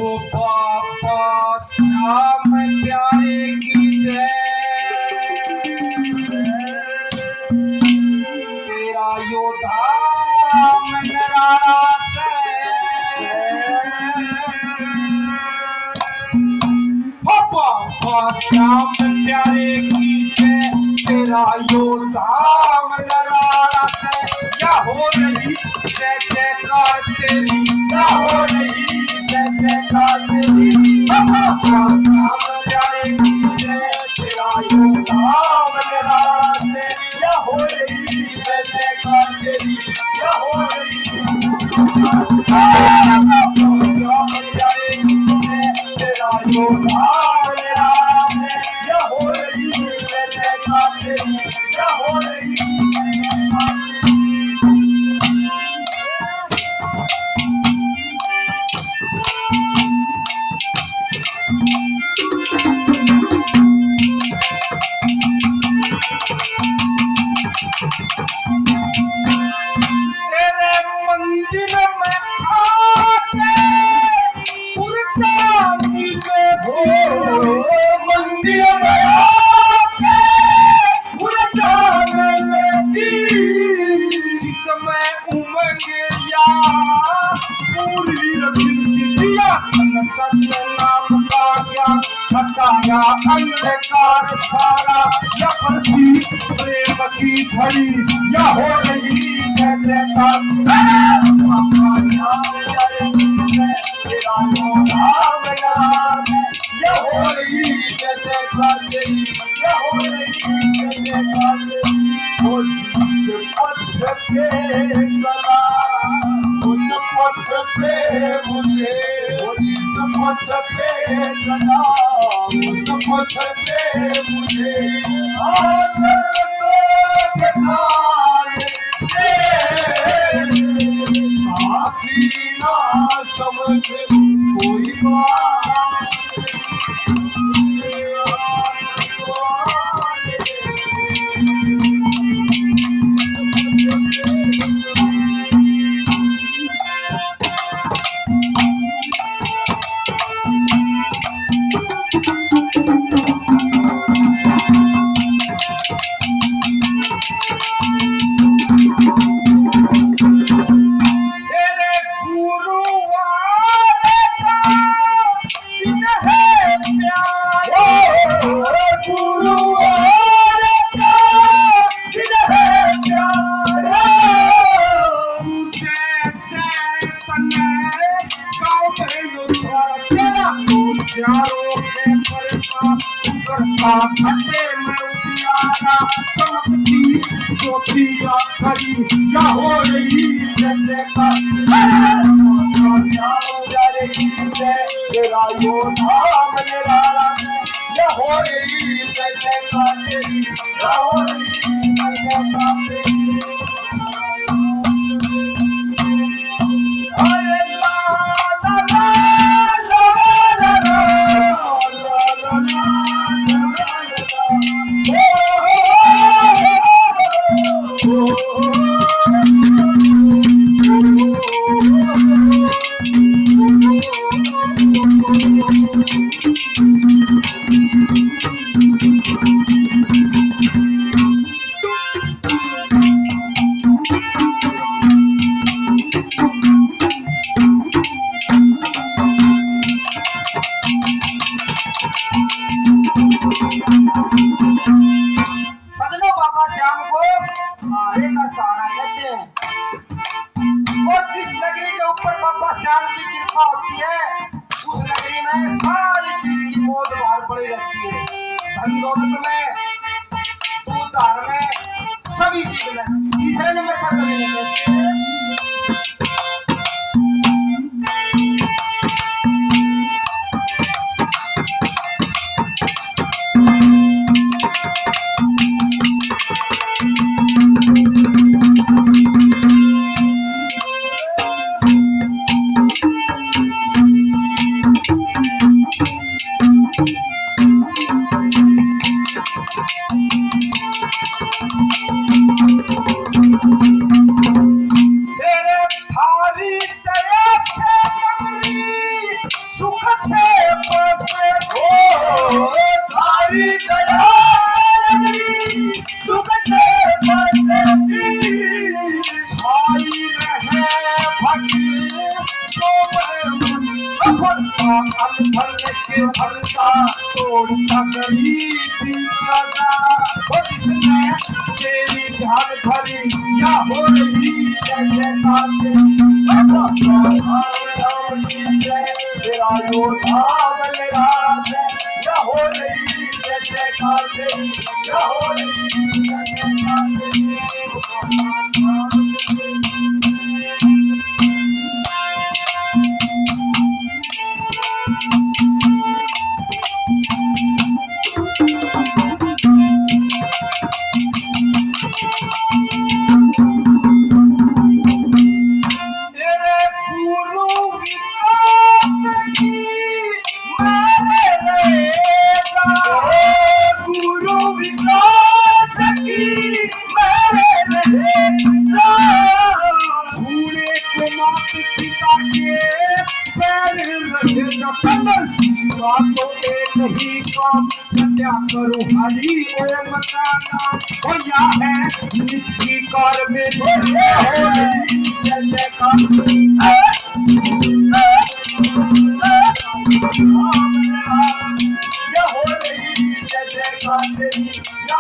बाबा श्याम प्यारे की जय। तेरा योद्धा मनरारा से बाबा श्याम प्यारे की जय। तेरा योद्धा मनरारा से क्या हो रही जय जयकार तेरी, क्या हो रही जय जयकार तेरी। बाबा श्याम प्यारे की जय। तेरा योद्धा मनरारा से क्या हो रही जय जयकार तेरी, क्या हो रही श्याम प्यारे की जय। तेरा योद्धा मनरारा से क्या हो रही जय जयकार तेरी, क्या हो रही तेरे मंदिर में आके पुरजानी ले हो। मंदिर में आके पुरजानी लेती चित में उमंगिया पूरी रखी दिया सत्य नाम का ज्ञान हटाया अंधकार सारा। या परसी प्रेम की झड़ी या हो रही जय जयकार। बाबा श्याम प्यारे की जय। तेरा योद्धा मनरारा से या हो रही जय जयकार तेरी, या हो रही जय जयकार तेरी। वो जिस पथ पे चला उस पथ पे मुझे, वो जिस पथ पे चला उस पथ पे मुझे आदर को बिठाने दे। साथी ना समझ कोई बात तेरे गुरुवार का दिन है प्यारे। गुरुवार का दिन है प्यारे। तू जैसे तने गाँव में लुटा तेरा तू चारों के करता करता खड्डे में उजियारा चमकती ज्योतिया खड़ी या हो रही जय जयकार। श्याम प्यारे की जय। तेरा योद्धा मनरारा से या हो रही जय जयकार तेरी, या हो रही जय जयकार तेरी। अरे ला ला ला ला ला ला ला ला ला। सजनों बाबा श्याम को मारे का सहारा कहते हैं। और जिस नगरी के ऊपर बाबा श्याम की कृपा होती है उस नगरी में सारी चीज की मौज बाहर पड़ी रहती है। धन दौलत में, दूध धार में, सभी चीज में। तीसरे नंबर पर कभी नहीं भरता अनभर के भरता तोड़ता गरीबी का दार। इसने तेरी ध्यान धरी या हो रही जय जयकार तेरा योद्धा बलराज या हो रही जय जयकार तेरी या हो रही जय जयकार तेरी। तेरे गुरु विकास की मेरे रेजा, गुरु विकास की मेरे रेजा। झूले को मात पिता के पैर रहे जब सीधा तो एक ही काम क्या करो हरि ओम का नाम भैया है नित्य कर में जय जयकार या हो रही जय जयकार तेरी या